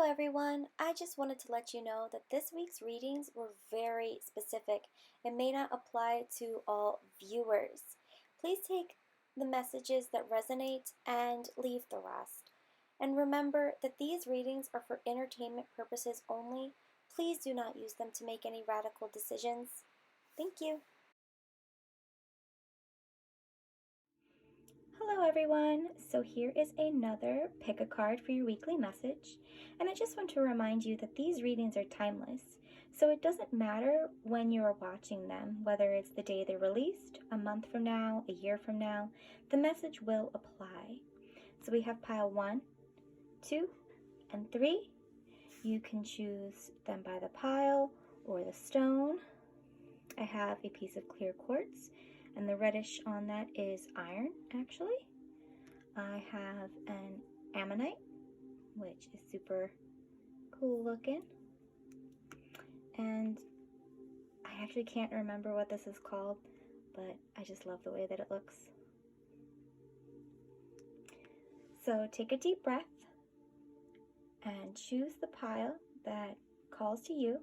everyone. I just wanted to let you know that this week's readings were very specific and may not apply to all viewers. Please take the messages that resonate and leave the rest. And remember that these readings are for entertainment purposes only. Please do not use them to make any radical decisions. Thank you. Hello everyone, so here is another pick a card for your weekly message, and I just want to remind you that these readings are timeless, so it doesn't matter when you are watching them, whether it's the day they're released, a month from now, a year from now, the message will apply. So we have pile 1, 2, and 3. You can choose them by the pile or the stone. I have a piece of clear quartz, and the reddish on that is iron, actually. I have an ammonite, which is super cool looking. And I actually can't remember what this is called, but I just love the way that it looks. So take a deep breath and choose the pile that calls to you.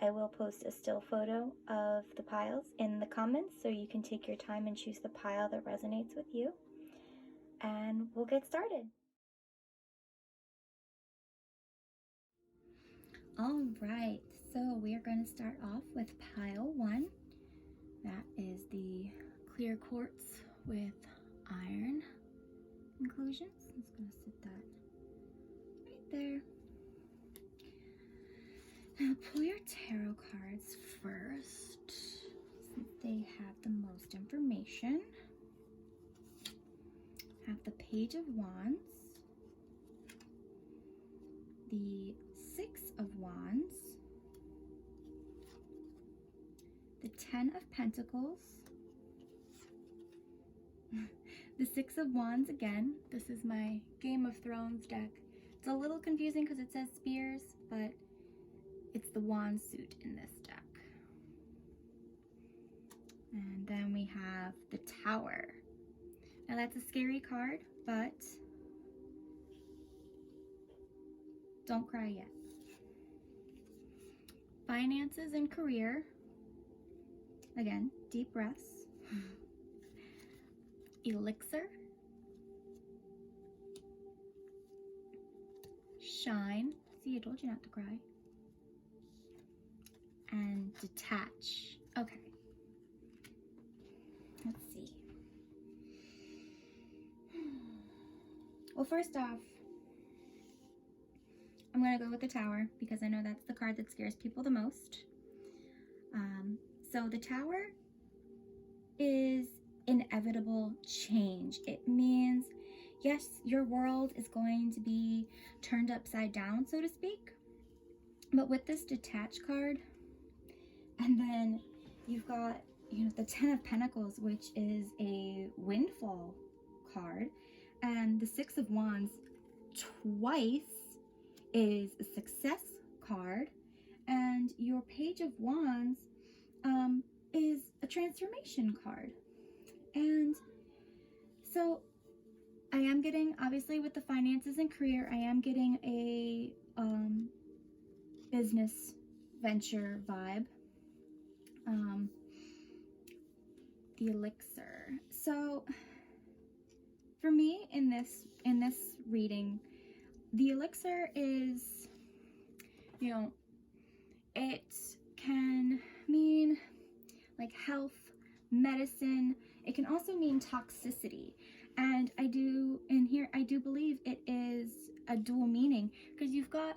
I will post a still photo of the piles in the comments so you can take your time and choose the pile that resonates with you. And we'll get started. All right, so we are going to start off with pile 1. That is the clear quartz with iron inclusions. I'm just going to sit that right there. Now pull your tarot cards first, since they have the most information. Have the Page of Wands, the 6 of Wands, the 10 of Pentacles, the 6 of Wands again. This is my Game of Thrones deck. It's a little confusing because it says spears, but it's the wand suit in this deck. And then we have the Tower. Now that's a scary card, but don't cry yet. Finances and career. Again, deep breaths. Elixir. Shine. See, I told you not to cry. And detach. Okay. Let's see. Well, first off, I'm going to go with the Tower because I know that's the card that scares people the most. So the Tower is inevitable change. It means, yes, your world is going to be turned upside down, so to speak. But with this detach card, and then you've got, the 10 of Pentacles, which is a windfall card, and the 6 of Wands twice is a success card, and your Page of Wands is a transformation card. And so I am getting, obviously with the finances and career, I am getting a business venture vibe. The Elixir. So for me in this reading, the Elixir is, it can mean like health, medicine. It can also mean toxicity. And I do believe it is a dual meaning, because you've got,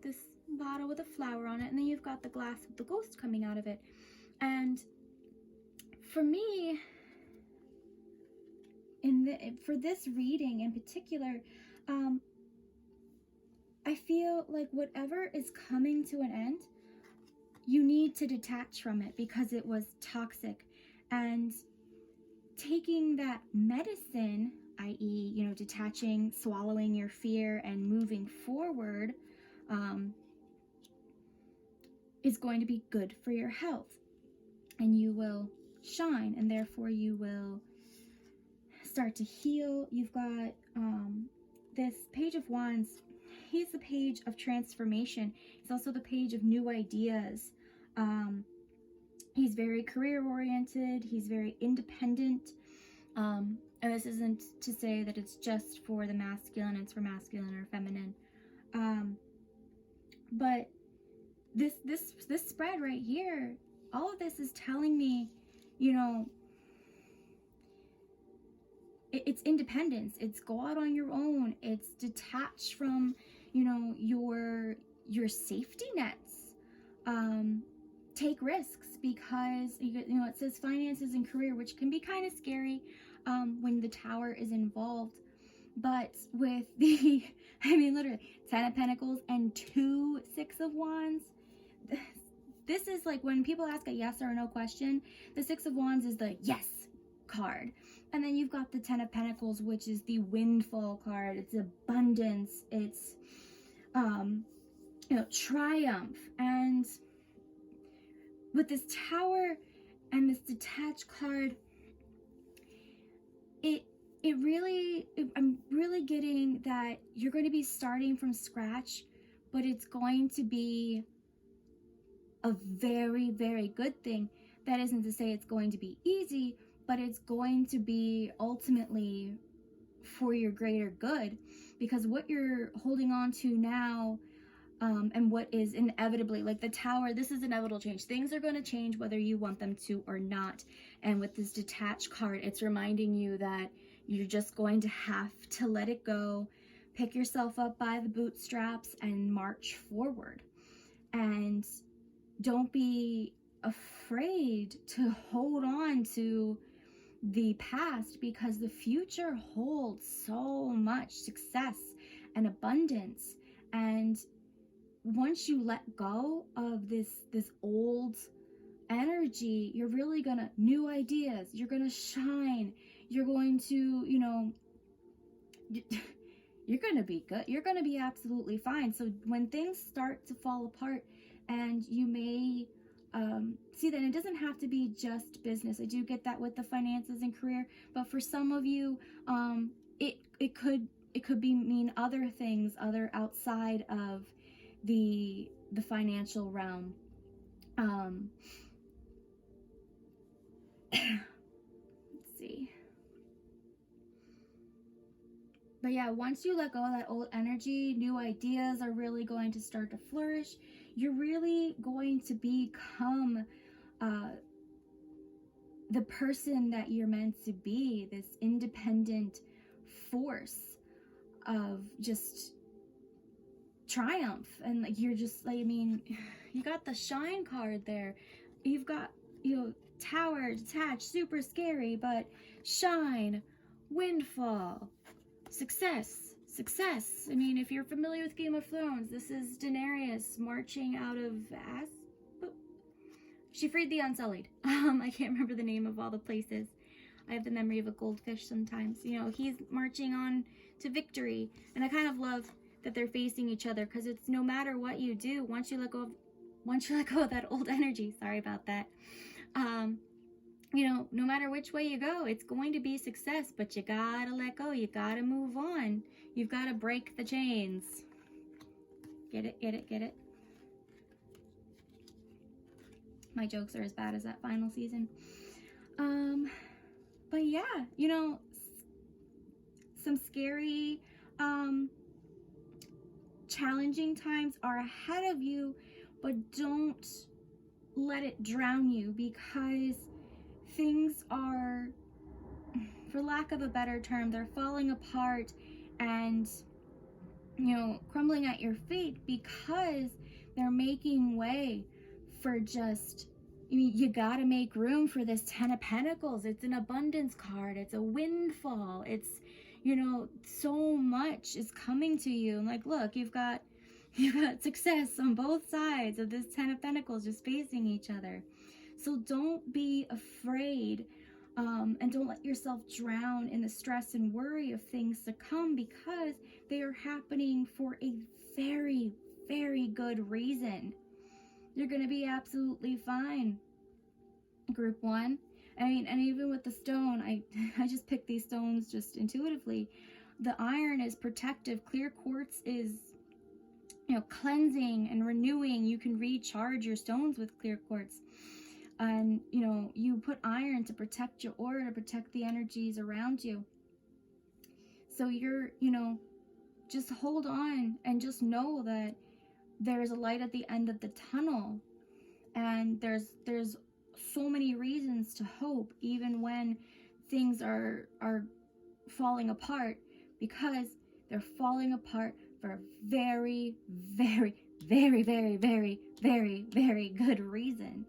this bottle with a flower on it, and then you've got the glass with the ghost coming out of it. And for me, for this reading in particular, I feel like whatever is coming to an end, you need to detach from it because it was toxic. And taking that medicine, i.e., detaching, swallowing your fear and moving forward, is going to be good for your health. And you will shine, and therefore you will start to heal. You've got this Page of Wands. He's the page of transformation. It's also the page of new ideas. He's very career oriented. He's very independent. And this isn't to say that it's just for the masculine, it's for masculine or feminine. But this spread right here, all of this is telling me, you know, it's independence. It's go out on your own. It's detach from, you know, your safety nets. Take risks, because you know, it says finances and career, which can be kind of scary when the Tower is involved. But with the, I mean, literally 10 of Pentacles and 2 6 of Wands, this is like when people ask a yes or a no question, the 6 of Wands is the yes card. And then you've got the 10 of Pentacles, which is the windfall card. It's abundance. It's, you know, triumph. And with this Tower and this detached card, I'm really getting that you're going to be starting from scratch, but it's going to be a very, very good thing. That isn't to say it's going to be easy, but it's going to be ultimately for your greater good, because what you're holding on to now, and what is inevitably, like the Tower, this is inevitable change. Things are going to change whether you want them to or not. And with this detached card, it's reminding you that you're just going to have to let it go, pick yourself up by the bootstraps, and march forward. And don't be afraid to hold on to the past, because the future holds so much success and abundance. And once you let go of this old energy, you're really gonna, new ideas, you're gonna shine, you're going to, you know, you're gonna be good, you're gonna be absolutely fine. So when things start to fall apart, and you may see that it doesn't have to be just business. I do get that with the finances and career, but for some of you, it could mean other things, other outside of the financial realm. Let's see. But yeah, once you let go of that old energy, new ideas are really going to start to flourish. You're really going to become the person that you're meant to be, this independent force of just triumph. And like, you're just like, I mean, you got the shine card there. You've got, you know, Tower, detached, super scary, but shine, windfall, success. I mean, if you're familiar with Game of Thrones, this is Daenerys marching out of she freed the Unsullied. I can't remember the name of all the places. I have the memory of a goldfish sometimes. You know, he's marching on to victory. And I kind of love that they're facing each other, because it's no matter what you do, once you let go of that old energy, sorry about that, you know, no matter which way you go, it's going to be success, but you gotta let go, you gotta move on, you've got to break the chains. Get it? My jokes are as bad as that final season. But yeah, you know, some scary, challenging times are ahead of you, but don't let it drown you, because things are, for lack of a better term, they're falling apart and, you know, crumbling at your feet, because they're making way for just, I mean, you gotta make room for this 10 of Pentacles. It's an abundance card. It's a windfall. It's, you know, so much is coming to you. And like, look, you've got success on both sides of this 10 of Pentacles just facing each other. So don't be afraid, and don't let yourself drown in the stress and worry of things to come, because they are happening for a very, very good reason. You're going to be absolutely fine. Group 1. I mean, and even with the stone, I just picked these stones just intuitively. The iron is protective. Clear quartz is cleansing and renewing. You can recharge your stones with clear quartz. And, you put iron to protect your aura, to protect the energies around you. So you're, just hold on and just know that there's a light at the end of the tunnel. And there's so many reasons to hope, even when things are falling apart, because they're falling apart for a very, very, very, very, very, very, very good reason.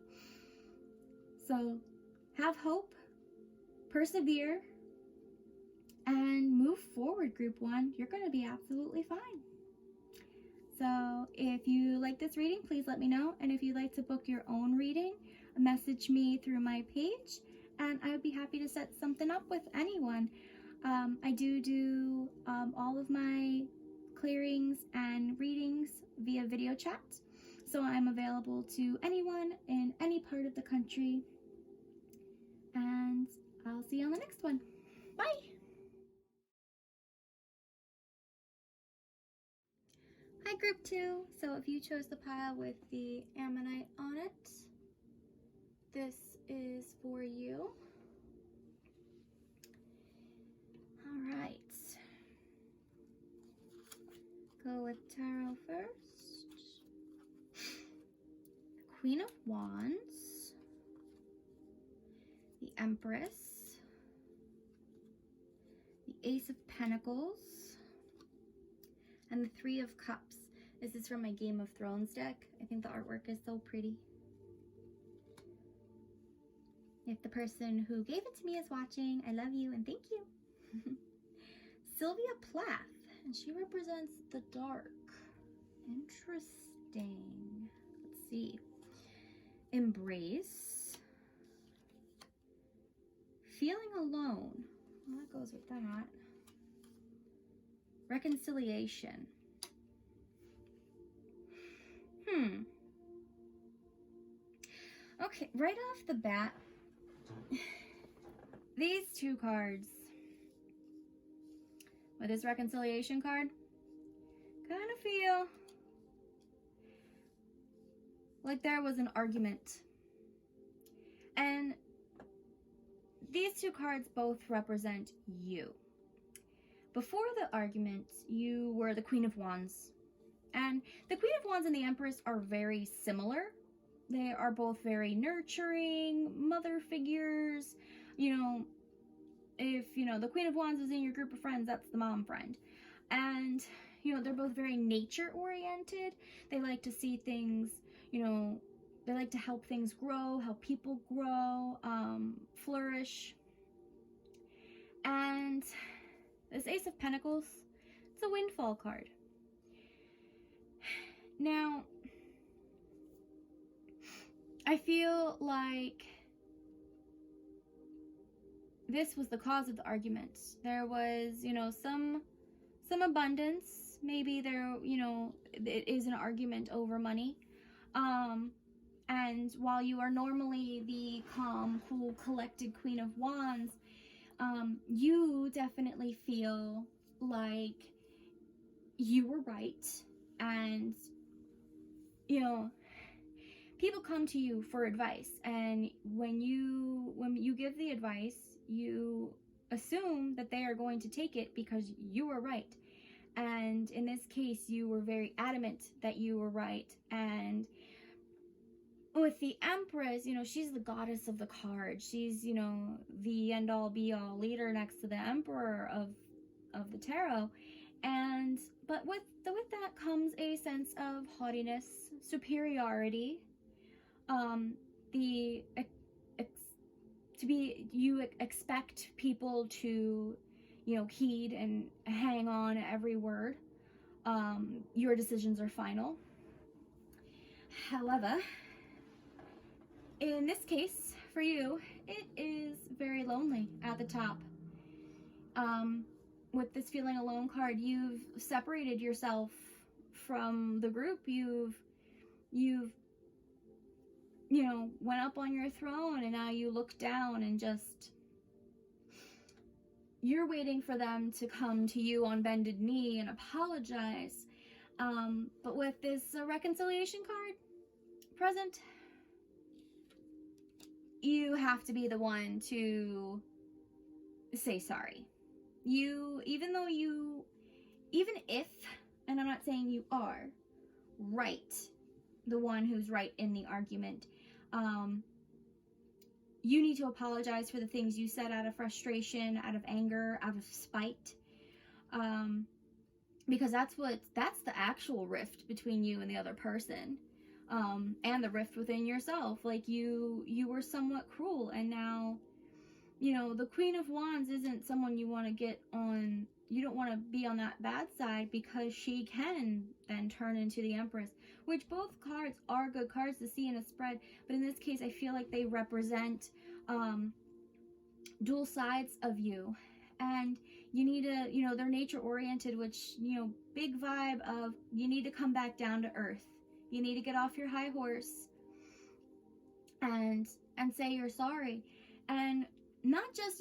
So have hope, persevere, and move forward, Group 1. You're going to be absolutely fine. So if you like this reading, please let me know. And if you'd like to book your own reading, message me through my page, and I would be happy to set something up with anyone. I do all of my clearings and readings via video chat. So I'm available to anyone in any part of the country. And I'll see you on the next one. Bye! Hi, Group 2. So if you chose the pile with the ammonite on it, this is for you. All right. Go with tarot first. The Queen of Wands. The Empress. The Ace of Pentacles. And the Three of Cups. This is from my Game of Thrones deck. I think the artwork is so pretty. If the person who gave it to me is watching, I love you and thank you. Sylvia Plath, and she represents the dark. Interesting. Let's see. Embrace. Feeling alone. Well, that goes with that. Reconciliation. Okay, right off the bat, these two cards, with this reconciliation card, kind of feel like there was an argument. And these two cards both represent you. Before the argument, you were the Queen of Wands. And the Queen of Wands and the Empress are very similar. They are both very nurturing, mother figures. If, the Queen of Wands is in your group of friends, that's the mom friend. And, they're both very nature-oriented. They like to see things, they like to help things grow, help people grow, flourish. And this Ace of Pentacles, it's a windfall card. Now, I feel like this was the cause of the argument. There was, some abundance. Maybe there, it is an argument over money. And while you are normally the calm, cool, collected Queen of Wands, you definitely feel like you were right. And, people come to you for advice, and when you give the advice, you assume that they are going to take it because you were right. And in this case, you were very adamant that you were right. And with the Empress, she's the goddess of the card. She's, the end-all be-all leader next to the Emperor of the tarot. But with that comes a sense of haughtiness, superiority. You expect people to, heed and hang on every word. Your decisions are final. However, in this case, for you, it is very lonely at the top. With this feeling alone card, you've separated yourself from the group. You've went up on your throne, and now you look down and just, you're waiting for them to come to you on bended knee and apologize. But with this reconciliation card present, you have to be the one to say sorry. Even if, and I'm not saying you are right, the one who's right in the argument, you need to apologize for the things you said out of frustration, out of anger, out of spite, because that's the actual rift between you and the other person, and the rift within yourself. Like you were somewhat cruel, and now, the Queen of Wands isn't someone you want to get on. You don't want to be on that bad side, because she can then turn into the Empress, which both cards are good cards to see in a spread. But in this case, I feel like they represent dual sides of you. And you need to, they're nature oriented, which, big vibe of you need to come back down to earth. You need to get off your high horse and say you're sorry. And not just,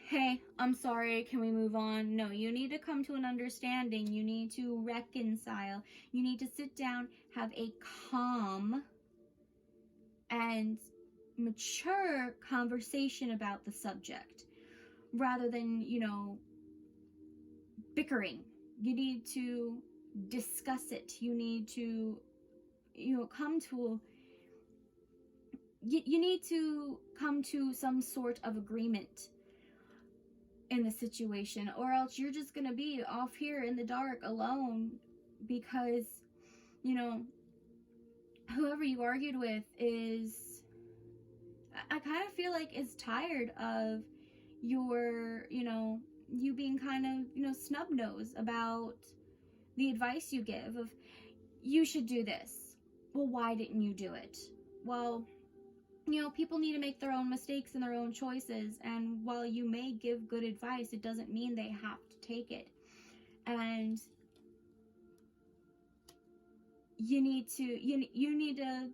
hey, I'm sorry, can we move on? No, you need to come to an understanding. You need to reconcile. You need to sit down, have a calm and mature conversation about the subject, rather than, bickering. You need to discuss it. You need to, come to you need to come to some sort of agreement in the situation, or else you're just gonna be off here in the dark alone, because whoever you argued with is, I kind of feel like, is tired of your you being kind of snub-nosed about the advice you give of, you should do this. Well, why didn't you do it? Well, people need to make their own mistakes and their own choices, and while you may give good advice, it doesn't mean they have to take it. And you need to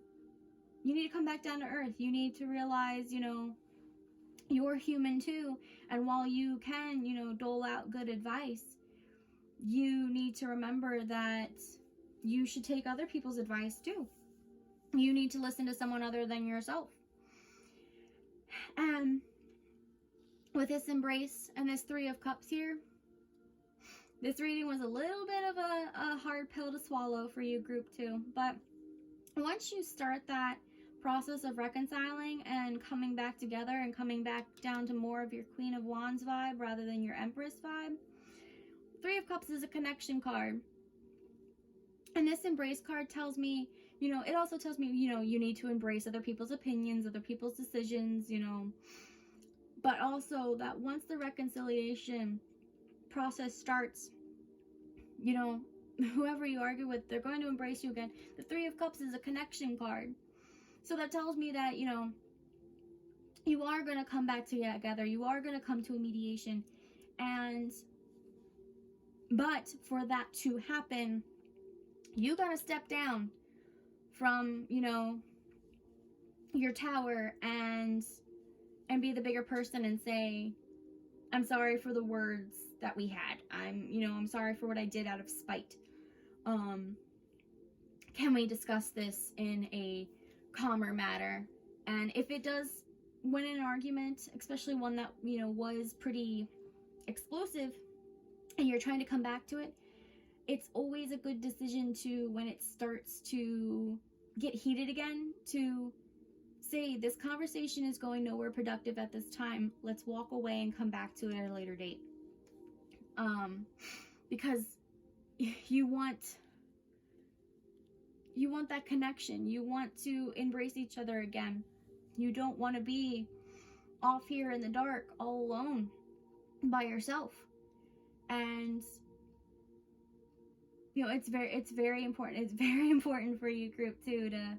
come back down to earth. You need to realize, you're human too, and while you can, dole out good advice, you need to remember that you should take other people's advice too. You need to listen to someone other than yourself. And with this embrace and this Three of Cups here, this reading was a little bit of a hard pill to swallow for you, group 2. But once you start that process of reconciling and coming back together and coming back down to more of your Queen of Wands vibe rather than your Empress vibe, Three of Cups is a connection card. And this embrace card tells me, it also tells me, you need to embrace other people's opinions, other people's decisions, but also that once the reconciliation process starts, whoever you argue with, they're going to embrace you again. The Three of Cups is a connection card. So that tells me that, you are going to come back together. You are going to come to a mediation. But for that to happen, you got to step down from, your tower and be the bigger person and say, I'm sorry for the words that we had. I'm sorry for what I did out of spite. Can we discuss this in a calmer manner? And if it does win an argument, especially one that, was pretty explosive, and you're trying to come back to it, it's always a good decision to, when it starts to get heated again, to say, this conversation is going nowhere productive at this time. Let's walk away and come back to it at a later date. Because you want that connection. You want to embrace each other again. You don't want to be off here in the dark all alone by yourself. And it's very important. It's very important for you, group 2, to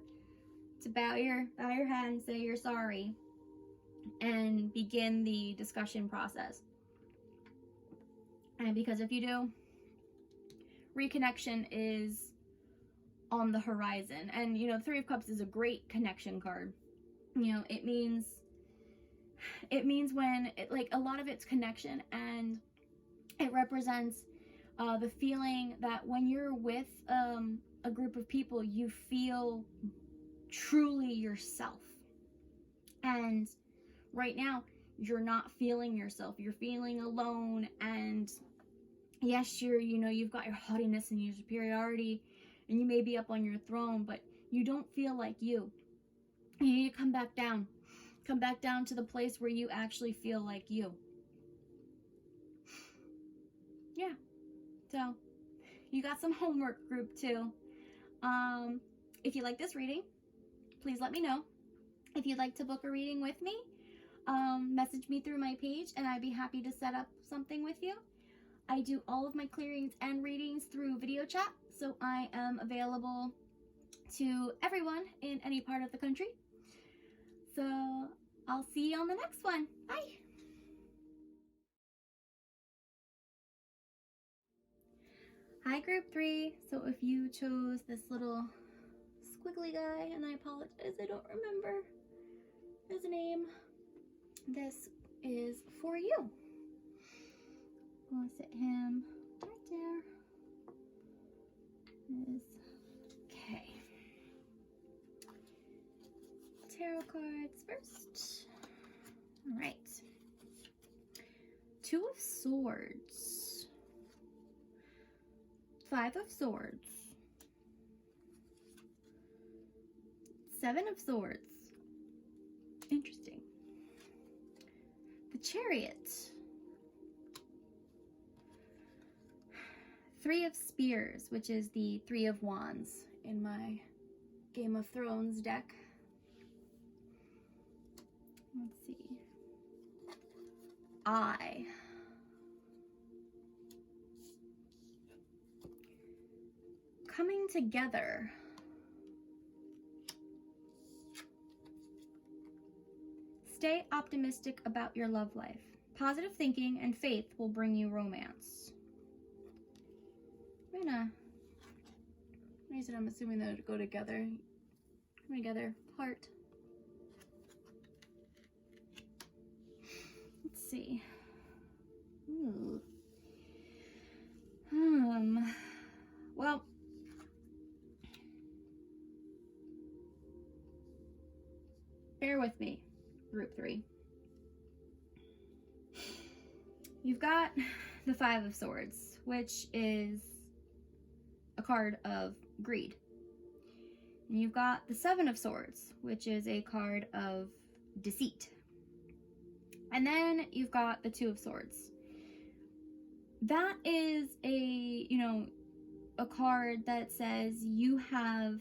bow your head and say you're sorry and begin the discussion process. And because if you do, reconnection is on the horizon. And Three of Cups is a great connection card. It means when a lot of it's connection, and it represents The feeling that when you're with a group of people, you feel truly yourself. And right now, you're not feeling yourself. You're feeling alone. And yes, you've got your haughtiness and your superiority, and you may be up on your throne, but you don't feel like you. You need to come back down. Come back down to the place where you actually feel like you. Yeah. So, you got some homework, group 2. If you like this reading, please let me know. If you'd like to book a reading with me, message me through my page and I'd be happy to set up something with you. I do all of my clearings and readings through video chat, so I am available to everyone in any part of the country. So I'll see you on the next one. Bye! Hi, group 3. So if you chose this little squiggly guy, and I apologize, I don't remember his name, this is for you. We'll sit him right there. Okay. Tarot cards first. All right. 2 of Swords. 5 of Swords. 7 of Swords. Interesting. The Chariot. 3 of Spears, which is the 3 of Wands in my Game of Thrones deck. Let's see. Eye. Coming together. Stay optimistic about your love life. Positive thinking and faith will bring you romance. I'm assuming they go together. Come together. Heart. Let's see. Ooh. Well, bear with me, group 3. You've got the 5 of Swords, which is a card of greed. And you've got the 7 of Swords, which is a card of deceit. And then you've got the 2 of Swords. That is a card that says you have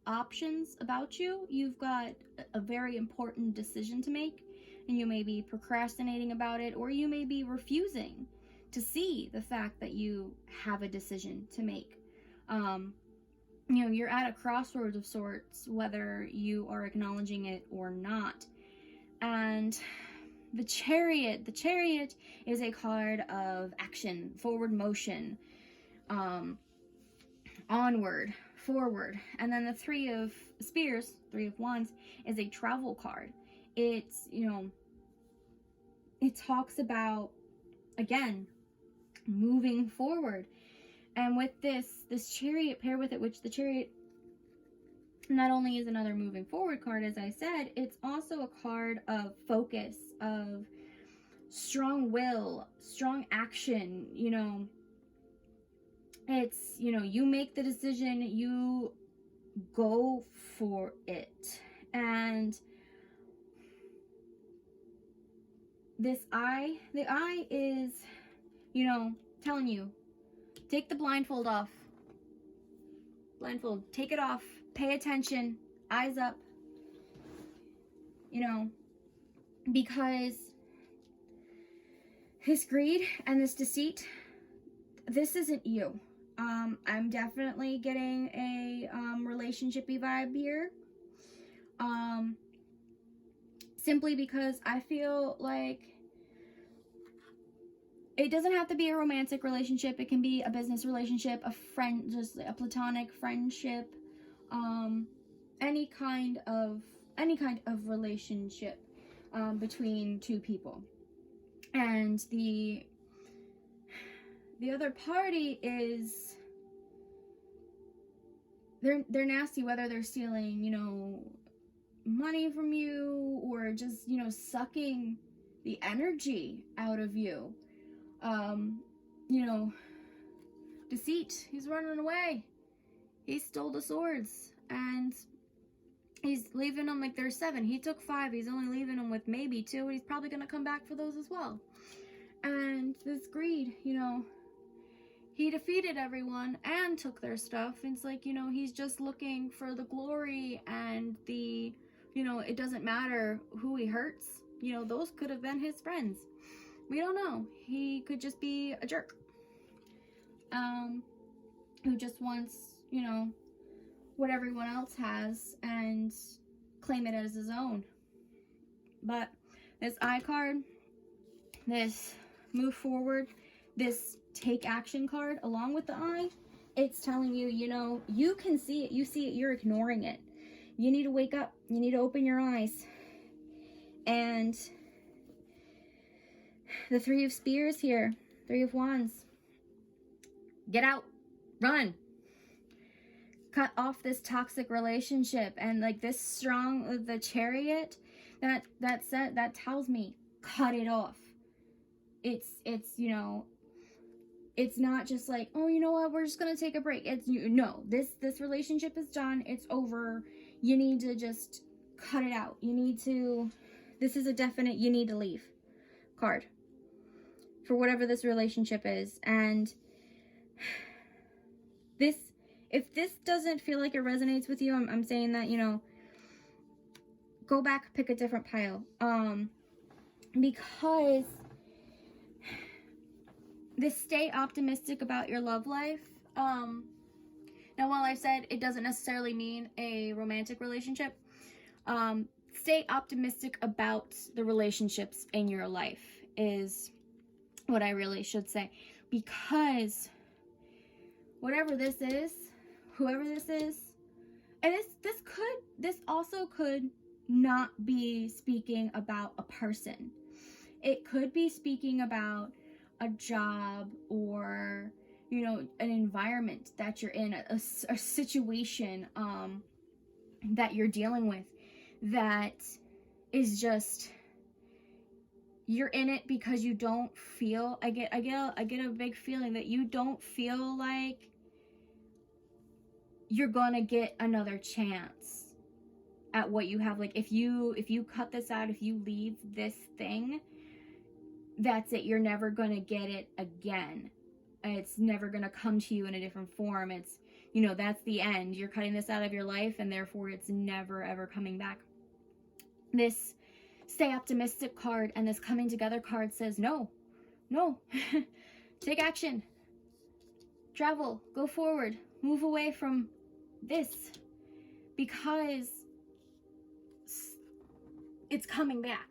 options about you. You've got a very important decision to make, and you may be procrastinating about it, or you may be refusing to see the fact that you have a decision to make. You're at a crossroads of sorts, whether you are acknowledging it or not. And the Chariot is a card of action, forward motion, onward, forward. And then the 3 of Spears, 3 of Wands, is a travel card. It's, it talks about, again, moving forward. And with this Chariot, pair with it, which the Chariot not only is another moving forward card, as I said, it's also a card of focus, of strong will, strong action. It's, you make the decision, you go for it. And the eye is, telling you, take the blindfold off. Blindfold, take it off. Pay attention. Eyes up. Because this greed and this deceit, this isn't you. I'm definitely getting a relationshipy vibe here. Simply because I feel like it doesn't have to be a romantic relationship. It can be a business relationship, a friend, just a platonic friendship, any kind of relationship between 2 people. And the other party is, they're nasty, whether they're stealing, you know, money from you, or just, you know, sucking the energy out of you. You know, deceit. He's running away. He stole the swords, and he's leaving them, like, there's 7. He took 5. He's only leaving them with maybe 2, and he's probably gonna come back for those as well. And this greed, you know, he defeated everyone and took their stuff. It's like, you know, he's just looking for the glory and the, you know, it doesn't matter who he hurts. You know, those could have been his friends. We don't know. He could just be a jerk. Who just wants, you know, what everyone else has and claim it as his own. But this I card, this move forward, this take action card, along with the I, it's telling you, you know, you can see it, you see it, you're ignoring it. You need to wake up, you need to open your eyes. And the 3 of Spears here, 3 of Wands. Get out, run. Cut off this toxic relationship. And like this strong, the Chariot, that tells me, cut it off. It's, you know, it's not just like, oh, you know what, we're just gonna take a break. It's, no, this relationship is done, it's over. You need to just cut it out. You need to, this is a definite, you need to leave card for whatever this relationship is. And this, if this doesn't feel like it resonates with you, I'm saying that, you know, go back, pick a different pile. Because this, stay optimistic about your love life. Now, while I said it doesn't necessarily mean a romantic relationship, stay optimistic about the relationships in your life is what I really should say. Because whatever this is, whoever this is, and this also could not be speaking about a person. It could be speaking about a job, or, you know, an environment that you're in, a situation that you're dealing with that is just, you're in it because you don't feel, I get a big feeling that you don't feel like you're gonna get another chance at what you have. Like, if you cut this out, if you leave this thing, that's it. You're never gonna get it again. It's never gonna come to you in a different form. It's, you know, that's the end. You're cutting this out of your life, and therefore it's never ever coming back. This stay optimistic card and this coming together card says no. Take action, travel, go forward, move away from this, because it's coming back.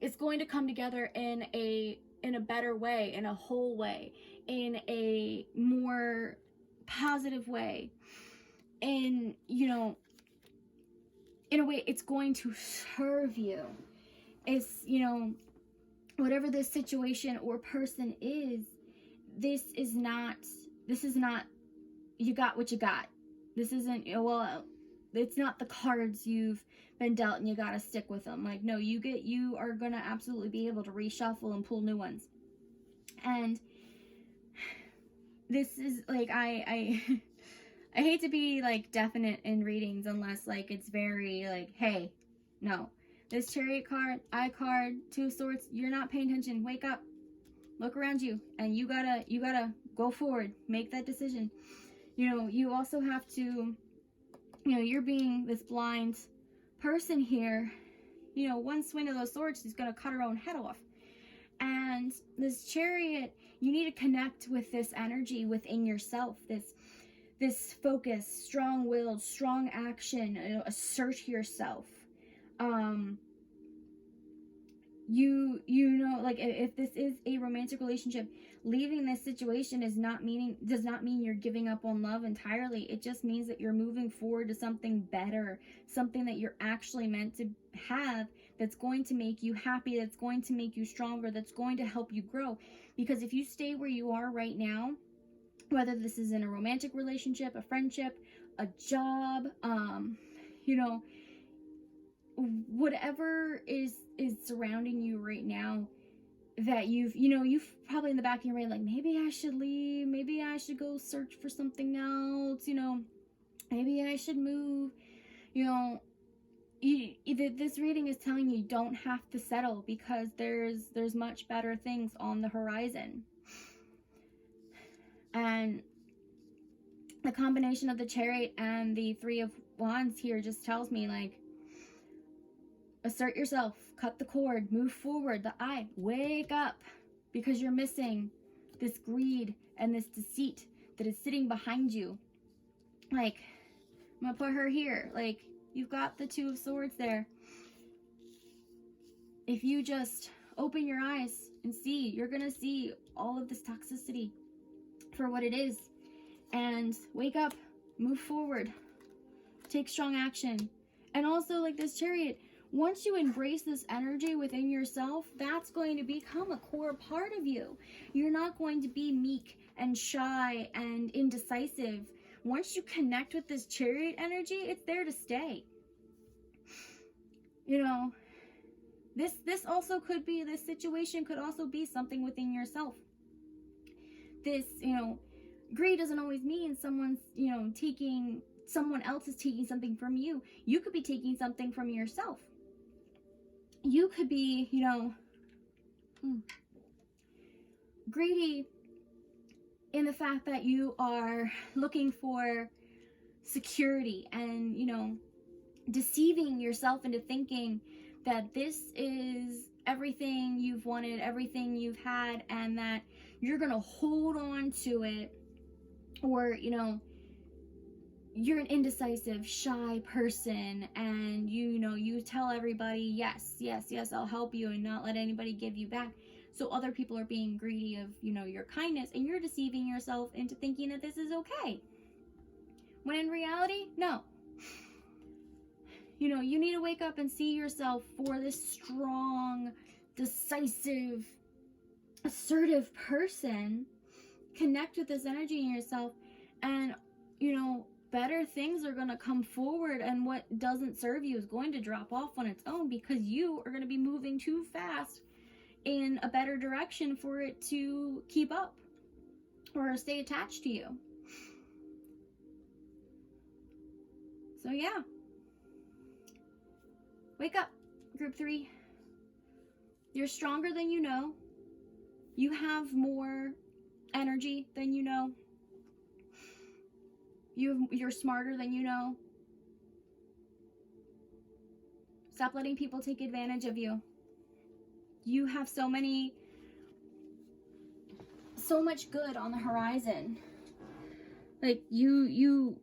It's going to come together in a better way, in a whole way, in a more positive way, in, you know, in a way it's going to serve you. It's, you know, whatever this situation or person is, this is not you got what you got. This isn't, well, it's not the cards you've been dealt and you gotta stick with them. Like, no, you are gonna absolutely be able to reshuffle and pull new ones. And this is like, I hate to be like definite in readings unless like it's very like, hey, no, this Chariot card, I card, 2 of Swords, you're not paying attention. Wake up, look around you, and you gotta go forward, make that decision. You know, you also have to, you know, you're being this blind person here. You know, one swing of those swords, she's gonna cut her own head off. And this Chariot, you need to connect with this energy within yourself, this focus, strong-willed, strong action, assert yourself. you know, like, if this is a romantic relationship, leaving this situation does not mean you're giving up on love entirely. It just means that you're moving forward to something better, something that you're actually meant to have, that's going to make you happy, that's going to make you stronger, that's going to help you grow. Because if you stay where you are right now, whether this is in a romantic relationship, a friendship, a job, you know, whatever is surrounding you right now, that you've probably in the back of your brain, like, maybe I should leave, maybe I should go search for something else, you know, maybe I should move, you know, this reading is telling you don't have to settle, because there's much better things on the horizon. And the combination of the Chariot and the Three of Wands here just tells me, like, assert yourself, cut the cord, move forward. The Eye, wake up, because you're missing this greed and this deceit that is sitting behind you. Like, I'm gonna put her here. Like, you've got the Two of Swords there. If you just open your eyes and see, you're gonna see all of this toxicity for what it is. And wake up, move forward, take strong action. And also, like this Chariot, once you embrace this energy within yourself, that's going to become a core part of you. You're not going to be meek and shy and indecisive. Once you connect with this Chariot energy, it's there to stay. You know, this also could be, this situation could also be something within yourself. This, you know, greed doesn't always mean someone else is taking something from you. You could be taking something from yourself. You could be, you know, greedy in the fact that you are looking for security and, you know, deceiving yourself into thinking that this is everything you've wanted, everything you've had, and that you're gonna hold on to it. Or, you know, you're an indecisive, shy person, and you tell everybody, yes, I'll help you, and not let anybody give you back. So other people are being greedy of, you know, your kindness, and you're deceiving yourself into thinking that this is okay. When in reality, no. You know, you need to wake up and see yourself for this strong, decisive, assertive person. Connect with this energy in yourself, and, you know, better things are going to come forward, and what doesn't serve you is going to drop off on its own, because you are going to be moving too fast in a better direction for it to keep up or stay attached to you. So yeah, wake up, group 3. You're stronger than you know. You have more energy than you know. You're smarter than you know. Stop letting people take advantage of you. You have so much good on the horizon. Like, you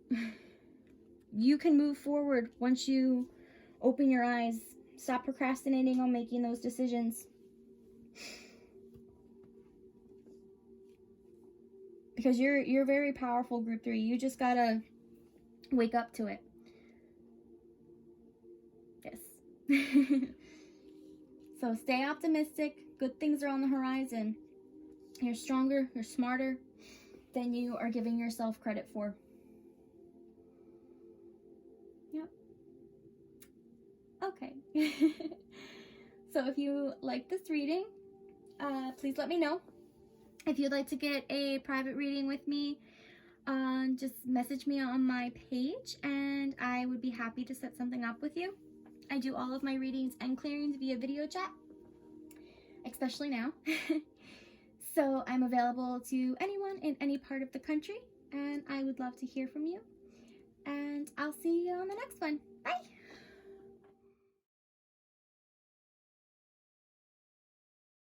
can move forward once you open your eyes. Stop procrastinating on making those decisions. Because you're very powerful, group 3. You just gotta wake up to it. Yes. So stay optimistic. Good things are on the horizon. You're stronger, you're smarter than you are giving yourself credit for. Yep. Okay. So if you like this reading, please let me know. If you'd like to get a private reading with me, just message me on my page, and I would be happy to set something up with you. I do all of my readings and clearings via video chat, especially now. So I'm available to anyone in any part of the country, and I would love to hear from you. And I'll see you on the next one. Bye!